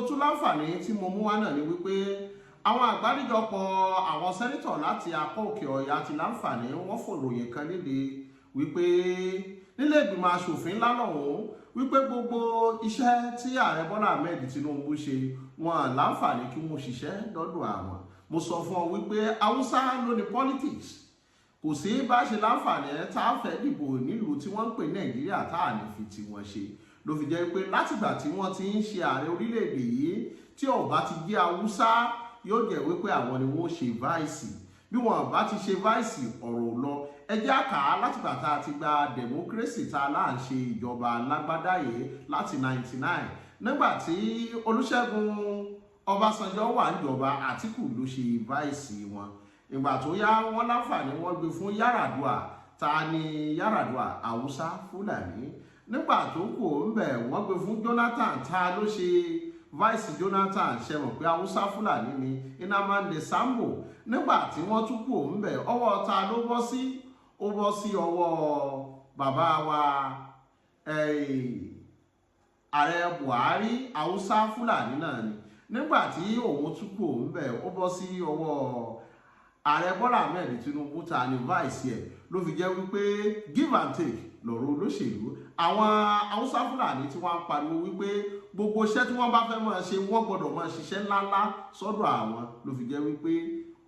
tún láǹfààní tí mo mú wá náà ni wípé àwọn àgbáríjọpọ̀ àwọn sẹ́nítọ̀ láti apá òkè ọ̀yà ti láǹfààní wọ́n fòròyìn kan léde wípé nílé ìgbìmọ̀ asòfin ńlá lọ́hùn wípé gbogbo iṣẹ́ tí ààrẹ Bọ́lá Ahmed Tinubu ṣe wọn láǹfààní kí wọ́n ṣiṣẹ́ lọ́dọ̀ àwọn. Mo sọ fún ọ wípé Haúsá ló ní politics, kò sí bá ṣe láǹfààní tá a fẹ́ dìbò nílùú tí wọ́n ń pè Nàìjíríà tá a ní fi tiwọn ṣe. Ló fi jẹ́ pé látìgbà tí wọ́n ti ń ṣe ààrẹ orílẹ̀-èdè yìí tí ó bá ti jẹ́ Haúsá yóò jẹ́ wípé àwọn ni wọ́n ṣe váìsì. Bí wọ́n bá ti ṣe váìsì ọ̀rọ̀ lọ ẹjẹ́ àká látìgbà tá a ti gba democracy tá a láà ń ṣe ìjọba alágbádá yìí láti 99 nígbà tí Olúṣẹ́gun Ọbásanjọ́ wà níjọba Àtíkù ló ṣe váìsì wọn. Ìgbà tó yá wọ́n láǹfààní wọ́n gbé fún Yar'Adua. Ta ni Yar'Adua? Haúsá Fúlàní. Nígbà tó kù ń bẹ̀ wọ́n gbé fún Jonathan. Ta ló ṣe vice Jonathan? Ṣe mọ̀ pé Haúsá Fúlàní ni Nnamdi Sambo. Nígbà tí wọ́n tún kù ń bẹ̀ ọwọ́ ta ló bọ́ sí? Ó bọ́ sí ọwọ́ bàbá wa ààrẹ Buhari. Haúsá Fúlàní náà ni. Nígbà tí òun tún kù ń bẹ̀ ó bọ́ sí ọwọ́ ààrẹ Bọ́lá Ahmed Tinubu. Ta ni vice ẹ̀? Ló fi jẹ́ wípé give and take lọ́rọ̀ olóṣèlú. Àwọn Haúsá Fúlàní tí wọ́n ń pariwo wípé gbogbo iṣẹ́ tí wọ́n bá fẹ́ máa ṣe wọ́n gbọ́dọ̀ máa ṣiṣẹ́ ńláńlá sọ́dọ̀ àwọn. Ló fi jẹ́ wípé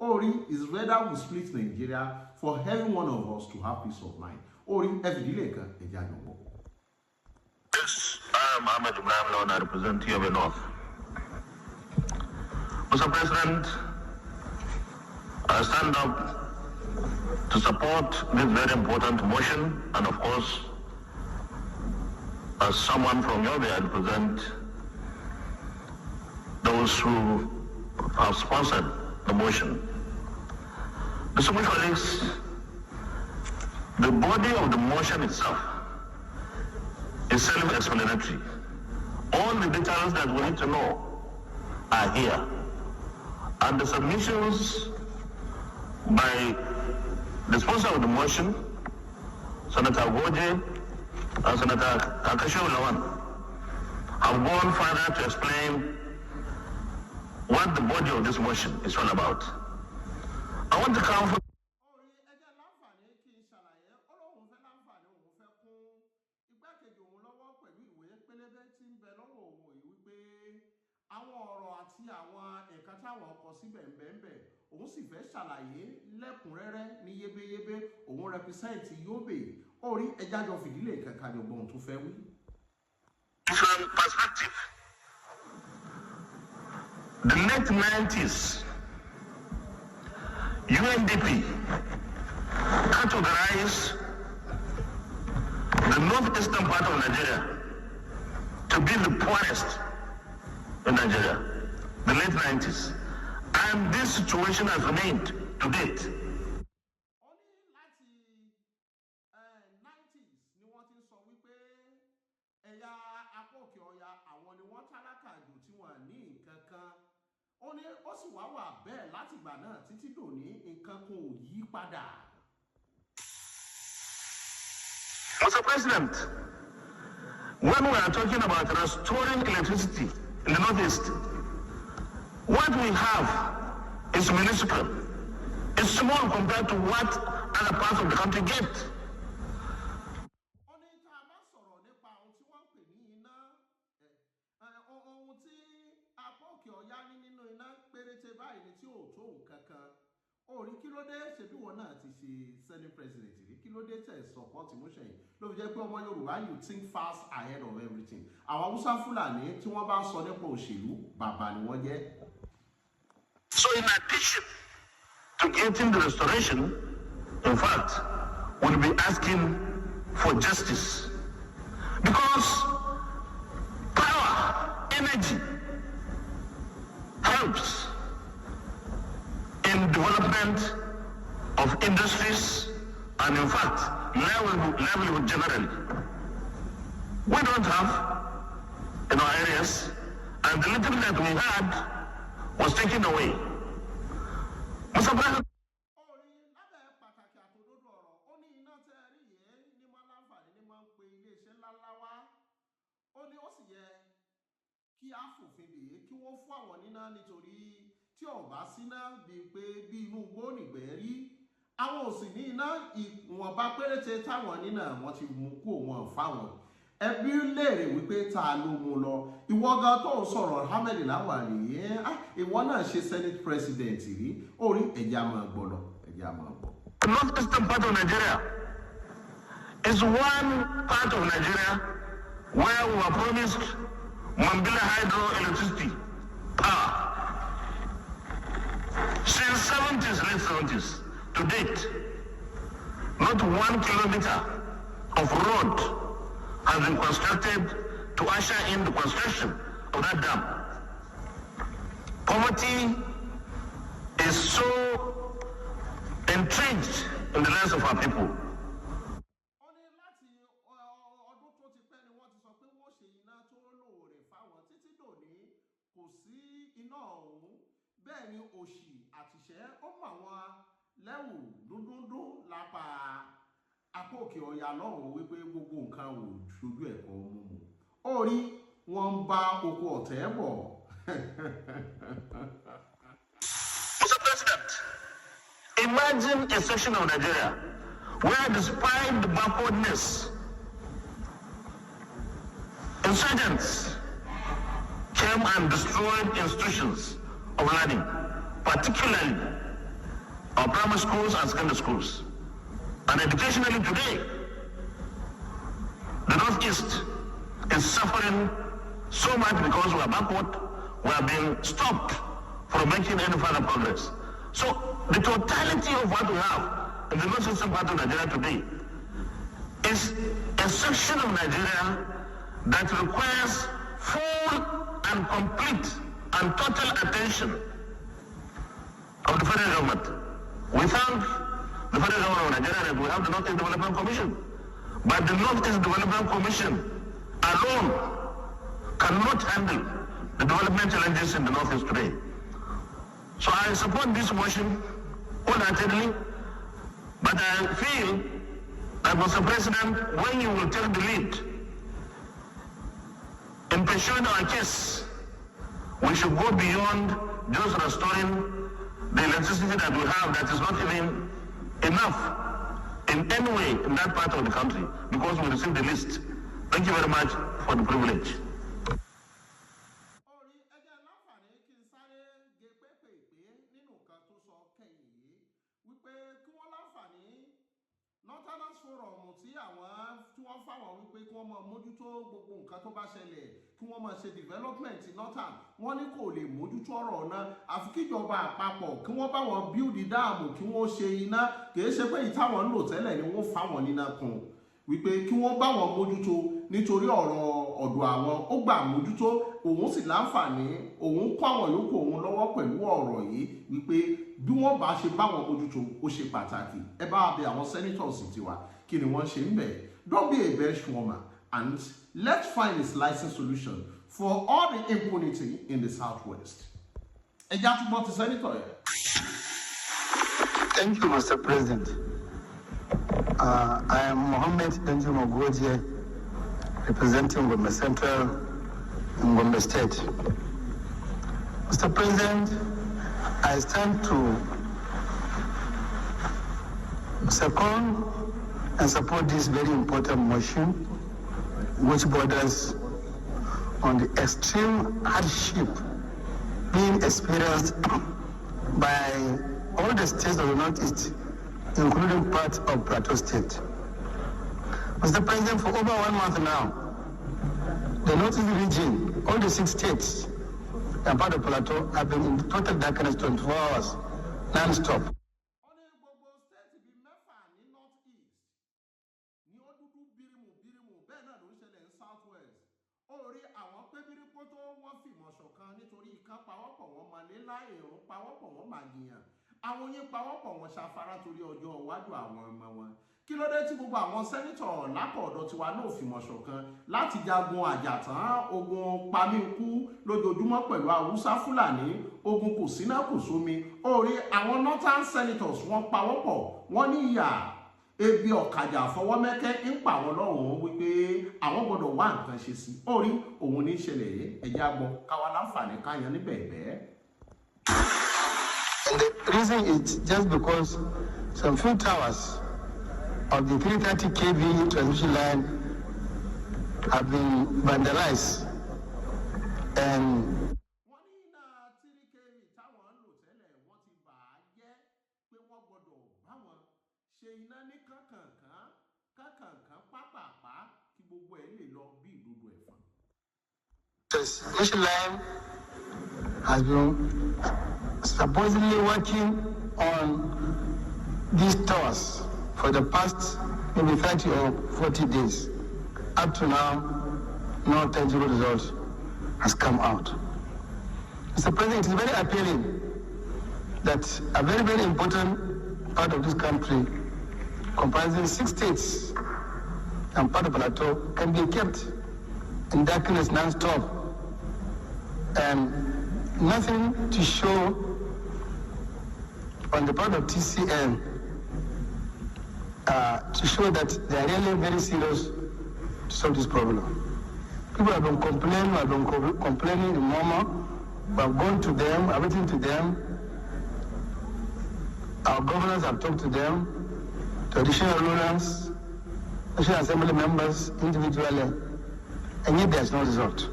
Ori is rather we split Nigeria for every one of us to have peace of mind. Ori ẹ̀fìdílé kan ẹ̀jẹ̀ àjọpọ̀. Yes, I am Ahmed Ibrahim Lawan, I represent Yobe North. Mr. President, I stand up to support this very important motion, and of course, as someone from Yobe, I represent those who have sponsored the motion. Distinguished colleagues, the body of the motion itself is self-explanatory. All the details that we need to know are here, and the submissions by the sponsor of the motion, Senator Goje and Senator Kakasho Lawan, have gone further to explain what the body of this motion is all about. I want to come from òun sì fẹ́ ṣàlàyé lẹ́kùnrẹ́rẹ́ ní yébéyébé òun rẹpísẹ́ǹtì Yobe. Orí ẹja jọ fìdílé kankan jọ gbọ́n tó fẹ́ wí. From perspective, the late 90s, UNDP categorized the northeastern part of Nigeria to be the poorest in Nigeria, the late 90s. And this situation has remained to date. Only láti 90s ni wọ́n ti sọ wípé ẹ̀yà apá òkè ọya àwọn ni wọ́n tálákà jù tí wọ́n ní nǹkan kan. Ó sì wá wà bẹ́ẹ̀ láti ìgbà náà títí dòní nǹkan kan ò yí padà. Mr. President, when we are talking about restoring electricity in the Northeast, what we have is municipal. It's small compared to what other parts of the country get. Orí kí ló dé ṣebí wọn náà ti ṣe Senate President rí, kí ló dé tẹ̀ support motion yìí ló fi jẹ́ pé ọmọ Yorùbá you think fast ahead of everything. Àwọn Haúsá Fúlàní tí wọ́n bá ń sọ nípa òṣèlú bàbá ni wọ́n jẹ́. So in addition to getting the restoration, in fact, we'll be asking for justice. Because power, energy, helps in development of industries and in fact, livelihood generally. We don't have in our areas, and the little that we had was taken away. Mr. President, kí á fòfin dè é níná nítorí tí ó bá síná bíi pé bí inú igbó nìgbẹ́ rí àwọn ò sì ní iná ìwọ̀nba péréte táwọn nínà wọ́n ti mú kó wọn fáwọn ẹbí léèrè wípé ta ló mú lọ ìwọ gan tó ń sọ̀rọ̀ Ahmed Lawal ìwọ náà ṣe Senate President rí orí ẹ̀já máa gbọ́ lọ ẹ̀já máa gbọ́. The northeastern part of Nigeria is one part of Nigeria where we were promised Mambila hydroelectricity power. Since late 70s to date, not 1 kilometer of road has been constructed to usher in the construction of that dam. Poverty is so entrenched in the lives of our people. Bẹ́ẹ̀ ni òṣì àtìṣẹ́ ó mọ àwọn lẹ́wù dúndúndún lápá apá òkè ọ̀yà lọ́hùn wípé gbogbo nǹkan ò ṣojú ẹ̀kọ́ mímu ó rí wọn ń bá oko ọ̀tẹ̀ bọ̀. Mr. President, imagine a section of Nigeria where, despite the backwardness, insurgents came and destroyed institutions of learning, particularly our primary schools and secondary schools. And educationally today, the Northeast is suffering so much because we are backward, we are being stopped from making any further progress. So the totality of what we have in the northeastern part of Nigeria today is a section of Nigeria that requires full and complete and total attention of the federal government. We thank the federal government of Nigeria that we have the Northeast Development Commission. But the Northeast Development Commission alone cannot handle the development challenges in the Northeast today. So I support this motion wholeheartedly, but I feel that, Mr. President, when you will take the lead in pursuing our case, we should go beyond just restoring the electricity that we have that is not even enough in any way in that part of the country because we received the list. Thank you very much for the privilege. Northerners Forum tí wọ́n fáwọn wípé kí wọ́n máa mójútó gbogbo nǹkan tó bá ṣẹlẹ̀ kí wọ́n máa ṣe development northern wọ́n ní kò lè mójútó ọ̀rọ̀ náà àfi kíjọba àpapọ̀ kí wọ́n bá wọn build dáàmù kí wọ́n ṣe iná kì í ṣe pé ìtàwọn ń lò tẹ́lẹ̀ ni wọ́n fáwọn níná kan wípé kí wọ́n bá wọn mójútó nítorí ọ̀rọ̀ ọ̀dọ̀ àwọn ó gbà mójútó òun sì láǹfààní òun kó àwọn yòókù òun lọ́wọ́ pẹ̀lú ọ̀rọ̀ yìí wípé bí wọ́n bá ṣe bá wọn mójútó ó ṣe pàtàkì ẹ bá bẹ àwọn senators tiwa kí ni wọ́n ṣe ń bẹ̀. Don't be a benchwarmer and let's find a lasting solution for all the impunity in the Southwest. Ẹ já túbọ̀ ti senator yẹn. Thank you, Mr. President. I am Mohammed Benjamin Goje, representing Gombe Central in Gombe State. Mr. President, I stand to second and support this very important motion, which borders on the extreme hardship being experienced by all the states of the Northeast, including part of Plateau State. Mr. President, for over 1 month now, the Northeast region, all the 6 states and part of Plateau have been in total darkness 24 hours, non-stop. Orí àwọn pébírípó tó wọ́n fìmọ̀ ṣọ̀kan nítorí ìkan pawọ́pọ̀ wọn mọ̀lélá èrò pawọ́pọ̀ wọn màgìyàn àwọn oyin pawọ́pọ̀ wọn ṣàfárá torí ọjọ́ iwájú àwọn ọmọ wọn kí ló dé tí gbogbo àwọn sẹ́nítọ̀ lápọ̀ọ̀dọ̀ tiwa náà fìmọ̀ ṣọ̀kan láti jagun àjàtán ogun pamínkú lójoojúmọ́ pẹ̀lú haúsá fúlàní ogun kò síná kò sómi orí àwọn northern senators wọ́n pawọ́pọ̀ wọ́n ní ìyà ebi ọ̀kadà fọwọ́mẹ́kẹ́ ń pa àwọn lọ́rùn wípé àwọn gbọ́dọ̀ wá nǹkan ṣe sí orí òun ní ìṣẹ̀lẹ̀ yìí ẹ̀já gbọ́ káwa láǹfààní káyan níbẹ̀ bẹ́ẹ̀. And the reason is just because some few towers of the 330 kV transmission line have been vandalized. And wọ́n ní iná 3kV táwọn ń lò tẹ́lẹ̀ wọ́n ti bà á jẹ́ pé wọ́n gbọ́dọ̀ bá wọn ṣe iná ní kánkànkán pápápá kí gbogbo ẹ̀ lè lọ bí ìdodo ẹ̀fọn. the transmission line has been supposedly working on these towers for the past maybe 30 or 40 days. Up to now, no tangible result has come out. Mr. President, it is very appealing that a very, very important part of this country, comprising 6 states and part of Plateau, can be kept in darkness non-stop and nothing to show on the part of TCN to show that they are really very serious to solve this problem. People have been complaining in Moma. We have gone to them, I've written to them. Our governors have talked to them, traditional rulers, National Assembly members individually, and yet there's no result.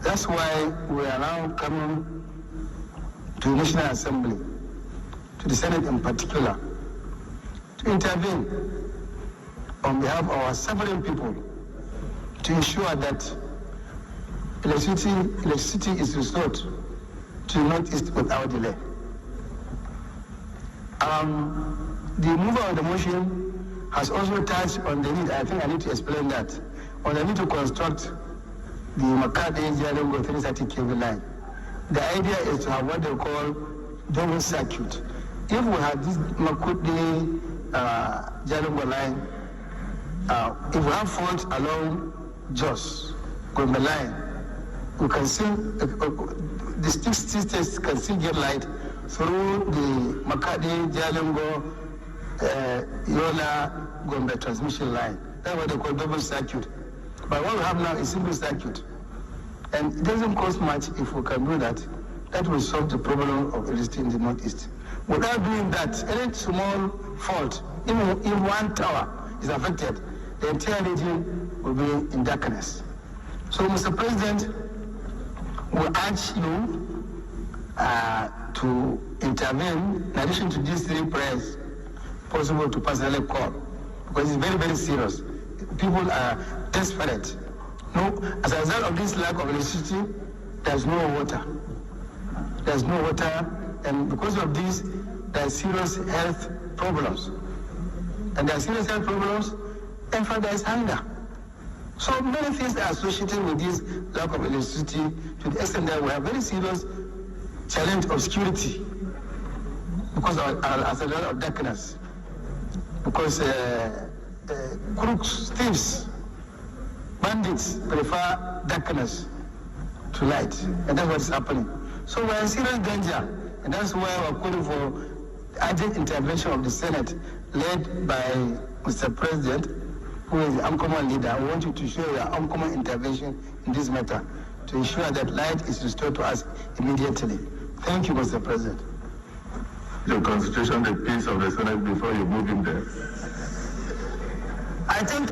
That's why we are now coming to the National Assembly, to the Senate in particular, to intervene on behalf of our suffering people to ensure that electricity is restored to the Northeast without delay. The mover of the motion has also touched on the need, I think I need to explain that, on the need to construct the Makade-Jalingo 330 kV line. The idea is to have what they call double circuit. If we have this Makode-Jalingo line, if we have fault along Jos, Gombe line, we can see the states can still get light through the Makade, Jalingo, Yola, Gombe transmission line. That's what they call double circuit. But what we have now is single circuit. And it doesn't cost much if we can do that. That will solve the problem of electricity in the Northeast. Without doing that, any small fault, even if one tower is affected, the entire region will be in darkness. So, Mr. President, we urge you to intervene in addition to these 3 prayers, possible to personally call, because it's very, very serious. People are desperate. No, as a result of this lack of electricity, there's no water. There's no water, and because of this, there are serious health problems. And there are serious health problems, in fact, there is hunger. So many things are associated with this lack of electricity to the extent that we have very serious challenge of security because as a result of darkness. Because crooks, thieves, bandits prefer darkness to light, and that's what's happening. So we're in serious danger, and that's why we're calling for urgent intervention of the Senate, led by Mr. President, who is the uncommon leader. I want you to show your uncommon intervention in this matter to ensure that light is restored to us immediately. Thank you, Mr. President. Your constitution, the peace of the Senate before you move in there. I think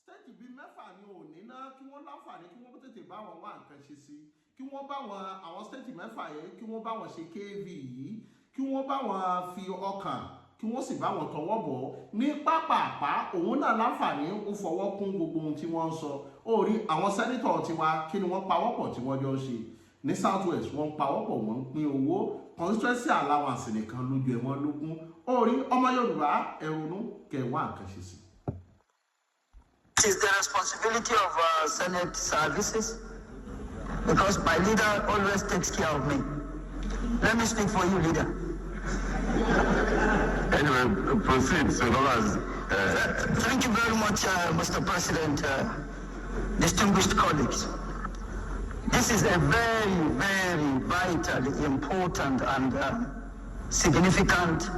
stéètì bíi mẹ́fà ni ò ní ná kí wọ́n láǹfààní kí wọ́n tètè bá wọn wá nǹkan ṣe sí kí wọ́n bá wọn àwọn stéètì mẹ́fà yẹn kí wọ́n bá wọn ṣe kv yìí kí wọ́n bá wọn fi ọkàn kí wọ́n sì bá wọn tọwọ́ bọ̀ ní pápápá òun náà láǹfààní ń fọwọ́ kún gbogbo ohun tí wọ́n ń sọ ó rí àwọn sẹ́nítọ̀ tiwa kí ni wọ́n pawọ́pọ̀ tí wọ́n jọ ń ṣe ní south west wọ́n pawọ́pọ̀ wọ́n ń pín owó constituency allowance nìkan lójú ẹ̀ wọ́n lógún ó rí ọmọ yorùbá ẹ̀rọnú kẹwàá nǹkan ṣe sí. it is the responsibility of Senate services, because my leader always takes care of me. Let me speak for you, leader. Anyway, proceed so long as... Thank you very much, Mr. President. distinguished colleagues, this is a very, very vitally important and significant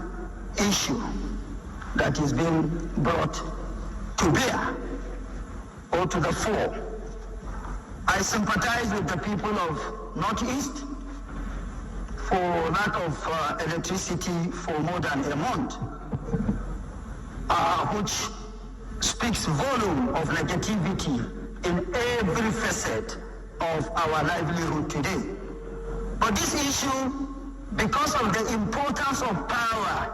issue that is being brought to bear or to the fore. I sympathize with the people of Northeast for lack of electricity for more than a month, which speaks volume of negativity in every facet of our livelihood today. But this issue, because of the importance of power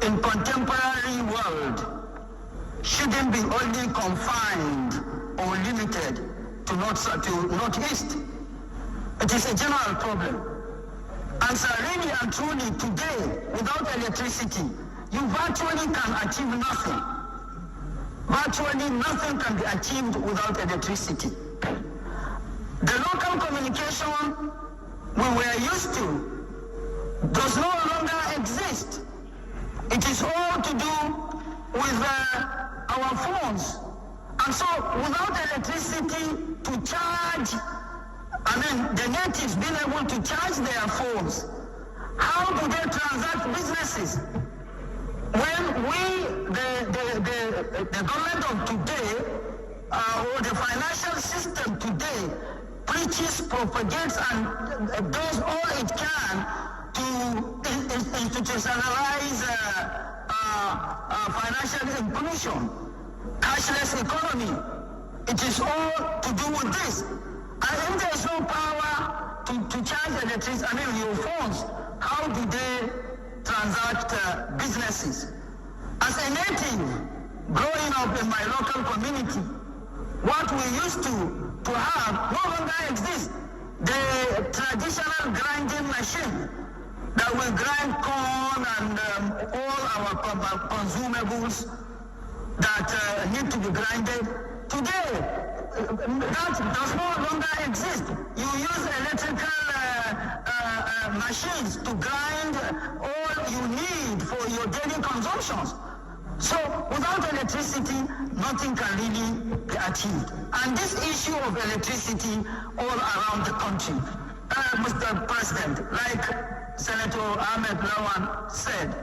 in contemporary world, shouldn't be only confined or limited to Northeast. It is a general problem. And so really and truly today, without electricity, you virtually can achieve nothing. Virtually nothing can be achieved without electricity. The local communication we were used to does no longer exist. It is all to do with our phones. And so without electricity to charge, the natives being able to charge their phones, how do they transact businesses? When the government of today, or the financial system today, preaches, propagates, and does all it can to institutionalize financial inclusion, cashless economy. It is all to do with this. And if there is no power to charge electricity, your phones, how do they transact businesses? As a native, growing up in my local community, what we used to have no longer exists. The traditional grinding machine that will grind corn and all our consumables that need to be grinded, today that does no longer exist. You use electrical machines to grind all you need for your daily consumptions. So without electricity, nothing can really be achieved. And this issue of electricity all around the country, Mr. President, like Senator Ahmed Lawan said,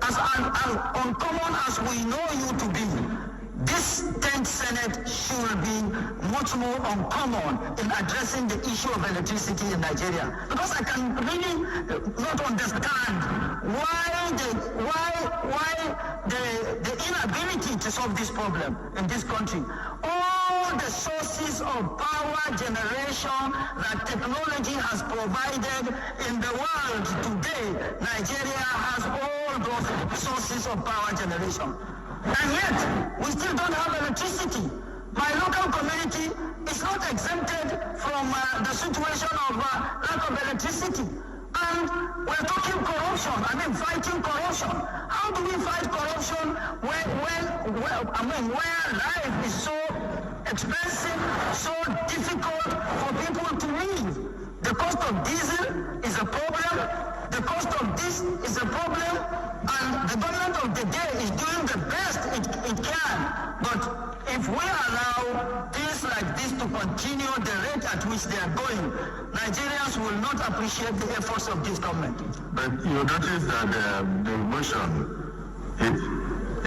as uncommon as we know you to be, this 10th Senate should be much more uncommon in addressing the issue of electricity in Nigeria. Because I can really not understand why the inability to solve this problem in this country. All the sources of power generation that technology has provided in the world today, Nigeria has all those sources of power generation. And yet, we still don't have electricity. My local community is not exempted from the situation of lack of electricity. And we're talking corruption, fighting corruption. How do we fight corruption where life is so expensive, so difficult for people to live? The cost of diesel is a problem. The cost of this is a problem. And the government of the day is doing the best it can. But if we allow things like this to continue the rate at which they are going, Nigerians will not appreciate the efforts of this government. But you notice that the motion, it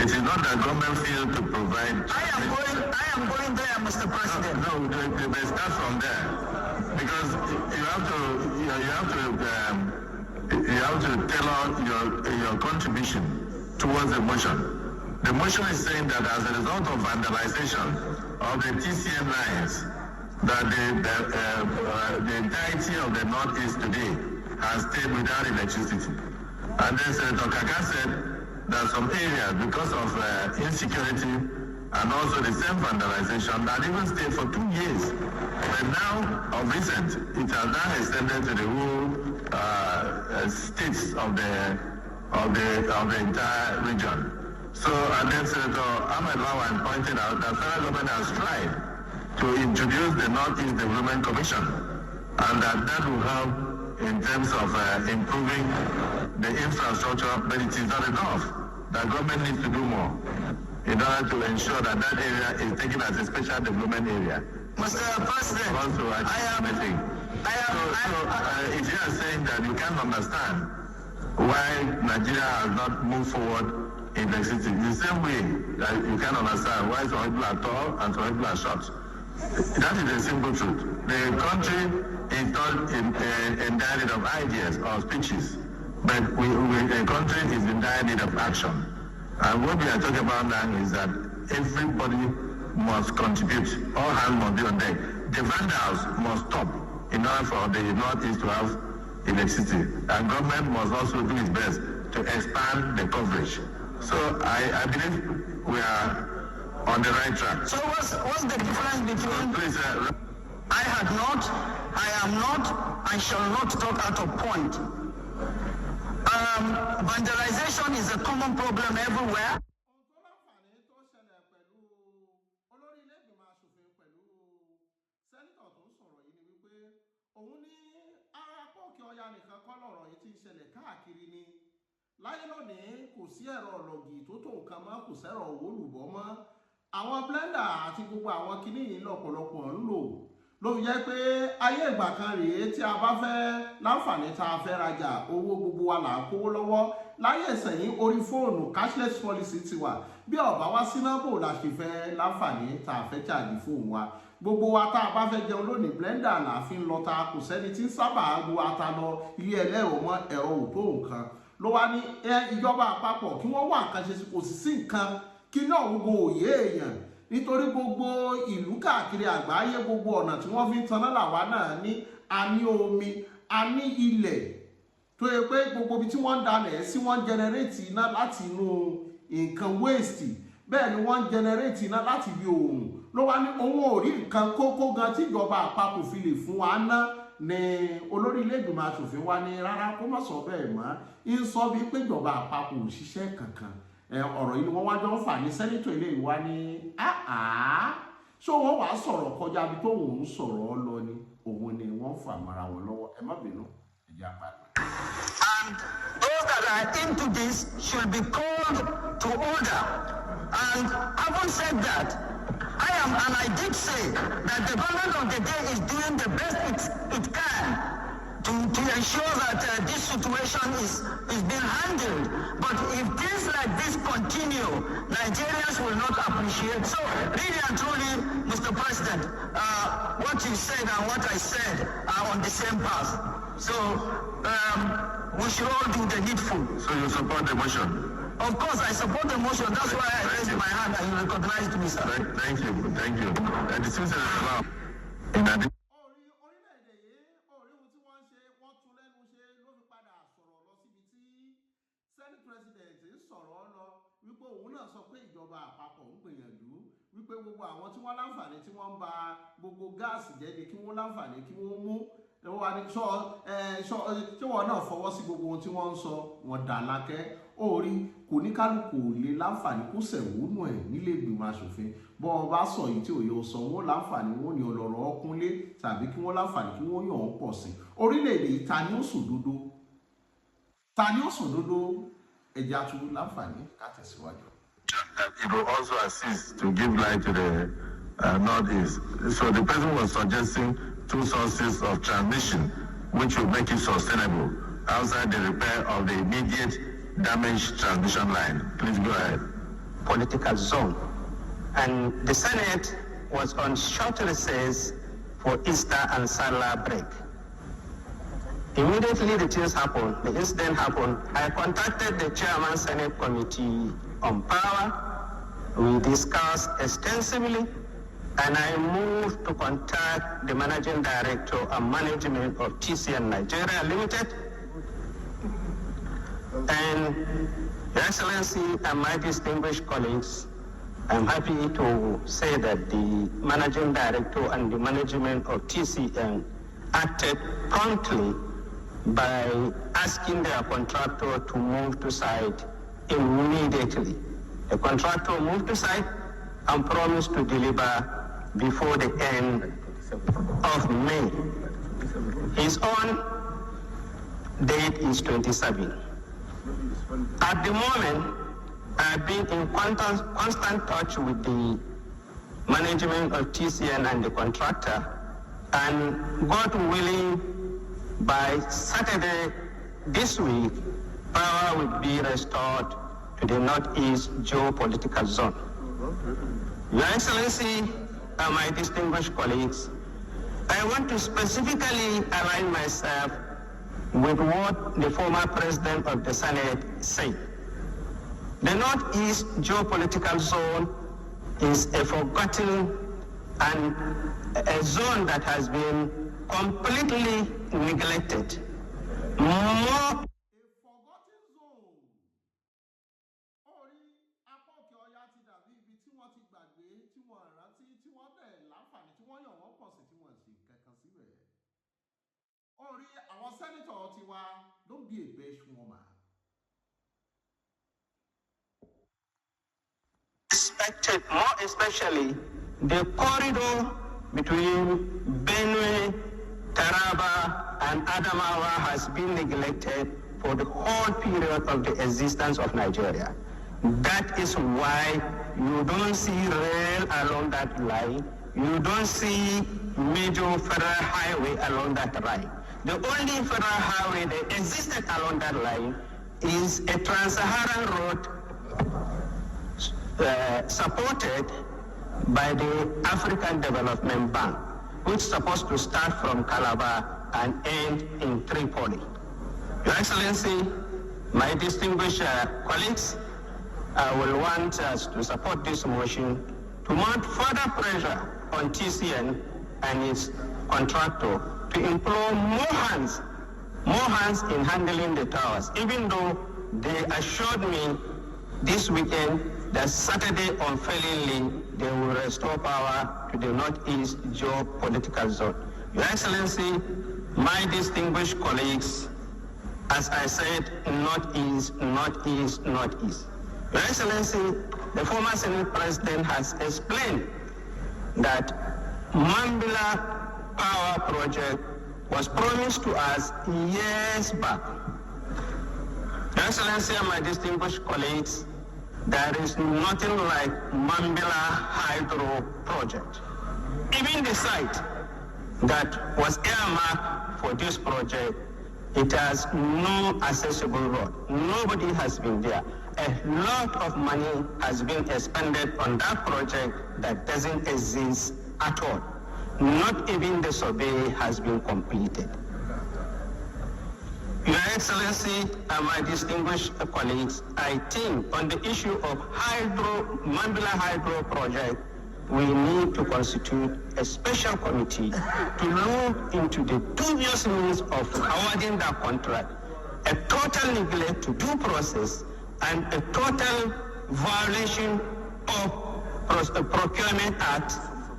is not that government failed to provide. I am going there, Mr. President. No, they start from there, because you have to tailor your contribution towards the motion. The motion is saying that as a result of vandalization of the TCN lines, that the entirety of the Northeast today has stayed without electricity. And then Senator Kaka said that some areas, because of insecurity and also the same vandalization, that even stayed for 2 years. But now, of recent, it has now extended to the whole states of the entire region. So, and then Senator Ahmed Lawan pointed out that federal government has tried to introduce the Northeast Development Commission, and that will help in terms of improving the infrastructure, but it is not enough. The government needs to do more. in order to ensure that that area is taken as a special development area. Mr. President, if you are saying that you can't understand why Nigeria has not moved forward in the city, the same way that you can't understand why some people are tall and some people are short. That is the simple truth. The country is not in dire need of ideas or speeches, but the country is in dire need of action. And what we are talking about now is that everybody must contribute. All hands must be on deck. The vandals must stop in order for the Northeast to have electricity. And government must also do its best to expand the coverage. So I believe we are on the right track. So what's the difference between... Please, I had not, I am not, I shall not talk out of point. Vandalization is a common problem everywhere. láyé lónìí kò sí ẹ̀rọ ọlọ́gì tó tó nǹkan mọ́, kò sẹ́rọ òwúlùbọ́ mọ́. Àwọn blender àti gbogbo àwọn kinní yìí lọ́pọ̀lọpọ̀ ń lò ló fi jẹ́ pé ayé ìgbà kan rèé tí a bá fẹ́ láǹfààní tá a fẹ́ rajà owó gbogbo wa là ń kówó lọ́wọ́. Láyé ìsẹ̀yìn orí fóònù cashless policy ti wà. Bí ọ̀bá wá sí náà bò la ṣe fẹ́ láǹfààní tá a fẹ́ ṣáàjì fóònù wa. Gbogbo wa tá a bá fẹ́ jẹun lónìí blender là fi ń lọ ta, kò sẹ́ni tí ń sábà gbo ata lọ ilé ẹlẹ́rọ mọ́ ẹ̀rọ òtó nǹkan. Ló wá ní ìjọba àpapọ̀ kí wọ́n wá nǹkan ṣe sí, kò sì sí nǹkan kí náà gbogbo òye èèyàn, nítorí gbogbo ìlú káàkiri àgbáyé gbogbo ọ̀nà tí wọ́n fi ń taná làwa náà ní. A ní omi, a ní ilẹ̀ tó yẹ pé gbogbo ibi tí wọ́n ń dalẹ̀ sí wọ́n ń generate iná láti inú nǹkan waste, bẹ́ẹ̀ ni wọ́n ń generate iná láti ibi oòrùn. Ló wá ní òun ò rí nǹkan kókó gan tí ìjọba àpapọ̀ fi lè fún wa ná ni olórí ilé ìgbìmọ̀ aṣòfin wa ní rárá kó má sọ bẹ́ẹ̀ mọ́. ń sọ bíi pé ìjọba àpapọ̀ ò ṣiṣẹ́ kankan. Ọ̀rọ̀ yìí ni wọ́n wá jọ ń fà ní sẹ́nítọ̀ ilé ìwá ní ṣó wọ́n wàá sọ̀rọ̀ kọjá bí tóun ń sọ̀rọ̀ lọ ni òun ni wọ́n fà mọ́ra wọn lọ́wọ́. Ẹ má bínú, ẹ̀jẹ̀ àpàdé. And those that are into this should be called to order. And having said that, I did say that the government of the day is doing the best it can to ensure that this situation is being handled. But if things like this continue, Nigerians will not appreciate. So really and truly, Mr. President, what you said and what I said are on the same path. So we should all do the needful. So you support the motion? Of course, I support the motion. That's why I raised my hand and you recognized me, sir. Thank you. And the citizens allow. In addition, wípé òun náà sọ pé ìjọba àpapọ̀ ń gbìyànjú wípé gbogbo àwọn tí wọ́n láǹfààní tí wọ́n ń ba gbogbo gáàsì jẹ́ ni kí wọ́n láǹfààní kí wọ́n mú. Wọ́n ní ṣé wọ́n náà fọwọ́ sí gbogbo ohun tí wọ́n ń sọ, wọ́n dà lákẹ́. Orí kò ní kálukú lè láǹfààní kó sẹ̀wónú ẹ̀ nílé ìgbìmọ̀ aṣòfin. Bọ́ ọ bá sọ yìí tí òye sọ, wọ́n láǹfààní wọ́n ní ọlọ́rọ̀ ọkúnlé tàbí kí wọ́n láǹfààní kí wọ́n yàn ọ́ pọ̀ sí. Orílẹ̀-èdè yìí ta ni ó sòdodo? Ta ni ó sòdodo? Ẹja tún láǹfààní ká tẹ̀síwájú. It will also assist to give light to the Northeast. So the person was suggesting two sources of transmission which will make it sustainable outside the repair of the immediate damaged transmission line. Please go ahead. Political zone. And the Senate was on short recess for Easter and Salah break. Immediately the things happened, the incident happened, I contacted the Chairman Senate Committee on Power. We discussed extensively, and I moved to contact the Managing Director and Management of TCN Nigeria Limited. And Your Excellency and my distinguished colleagues, I'm happy to say that the Managing Director and the management of TCN acted promptly by asking their contractor to move to site immediately. The contractor moved to site and promised to deliver before the end of May. His own date is 27. At the moment, I've been in constant touch with the management of TCN and the contractor, and God willing, by Saturday this week, power will be restored to the Northeast geopolitical zone. Your Excellency and my distinguished colleagues, I want to specifically align myself with what the former President of the Senate said. The Northeast geopolitical zone is a forgotten and a zone that has been completely neglected. More Senator tiwa, don't be a bitch woman. more especially the corridor between Benue, Taraba, and Adamawa has been neglected for the whole period of the existence of Nigeria. That is why you don't see rail along that line. You don't see major federal highway along that line. The only federal highway that existed along that line is a trans-Saharan road supported by the African Development Bank, which is supposed to start from Calabar and end in Tripoli. Your Excellency, my distinguished colleagues, I will want us to support this motion to mount further pressure on TCN and its contractor to employ more hands in handling the towers, even though they assured me this weekend that Saturday unfailingly they will restore power to the Northeast geopolitical zone. Your Excellency, my distinguished colleagues, as I said, Northeast, Northeast, Northeast. Your Excellency, the former Senate President has explained that Mambila Power Project was promised to us years back. Your Excellency and my distinguished colleagues, there is nothing like Mambila Hydro Project. Even the site that was earmarked for this project, it has no accessible road. Nobody has been there. A lot of money has been expended on that project that doesn't exist at all. Not even the survey has been completed. Your Excellency and my distinguished colleagues, I think on the issue of Mambila Hydro Project, we need to constitute a special committee to look into the dubious means of awarding that contract, a total neglect to due process, and a total violation of the Procurement Act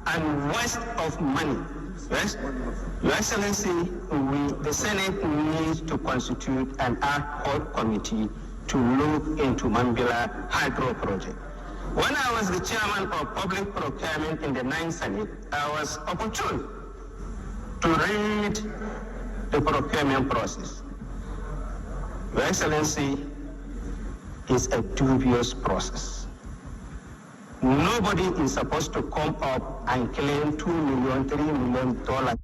and waste of money. Yes? Your Excellency, the Senate needs to constitute an ad hoc committee to look into Mambila Hydro Project. When I was the chairman of public procurement in the 9th Senate, I was opportune to read the procurement process. Your Excellency, it's a dubious process. Nobody is supposed to come up and claim $2 million, $3 million.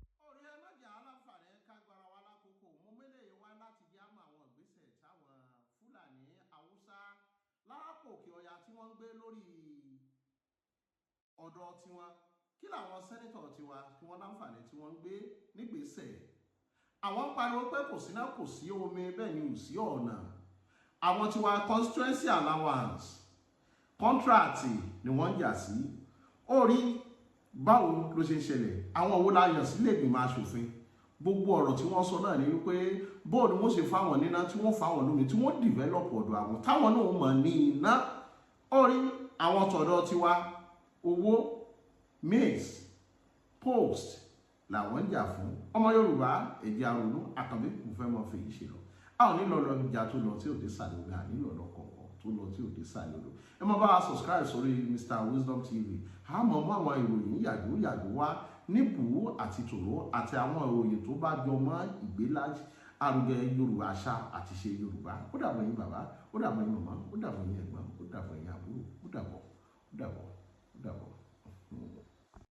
ọ̀dọ̀ tiwọn kí làwọn sẹ́nítọ̀ tiwa kí wọ́n láǹfààní tí wọ́n ń gbé nígbésẹ̀. Àwọn ń pariwo pé kò síná kò sí omi bẹ́ẹ̀ ni ò sí ọ̀nà. Àwọn tiwa constituency allowance contract ni wọ́n ń jà sí. Ó rí báwo ló ṣe ń ṣẹlẹ̀, àwọn owó la yàn sílé ìgbìmọ̀ aṣòfin. Gbogbo ọ̀rọ̀ tí wọ́n sọ náà ni wípé bóò ni wọ́n ṣe fáwọn níná tí wọ́n fáwọn lómi tí wọ́n develop ọ̀dọ̀ àwọn táwọn náà mọ̀ ní iná. Ó rí àwọn tọ̀dọ̀ tiwa owó maize post làwọn ń jà fún. Ọmọ Yorùbá èdè àrònú àkànbí kò fẹ́ mọ fèyí ṣe lọ. A ò ní lọ lọ ìjà tó lọ tí ò dé sàlẹ̀ omi, a ní lọ lọ kọ̀ọ̀kan tó lọ tí ò dé sàlẹ̀ odò. Ẹ máa bá wa subscribe sórí Mr Wisdom TV. A mọ̀ mọ́ àwọn ìròyìn yàgò wá níbù àti tòró àti àwọn ìròyìn tó bá jọ mọ́ àrùjẹ Yorùbá àṣà àti ṣe Yorùbá. Ó dàbọ̀ yín bàbá, ó dàbọ̀ yín màmá, ó dàbọ̀ yín ẹ̀gbọ́n, ó dàbọ̀ yín àbúrò, ó dàbọ̀, ó dàbọ̀, ó dàbọ̀.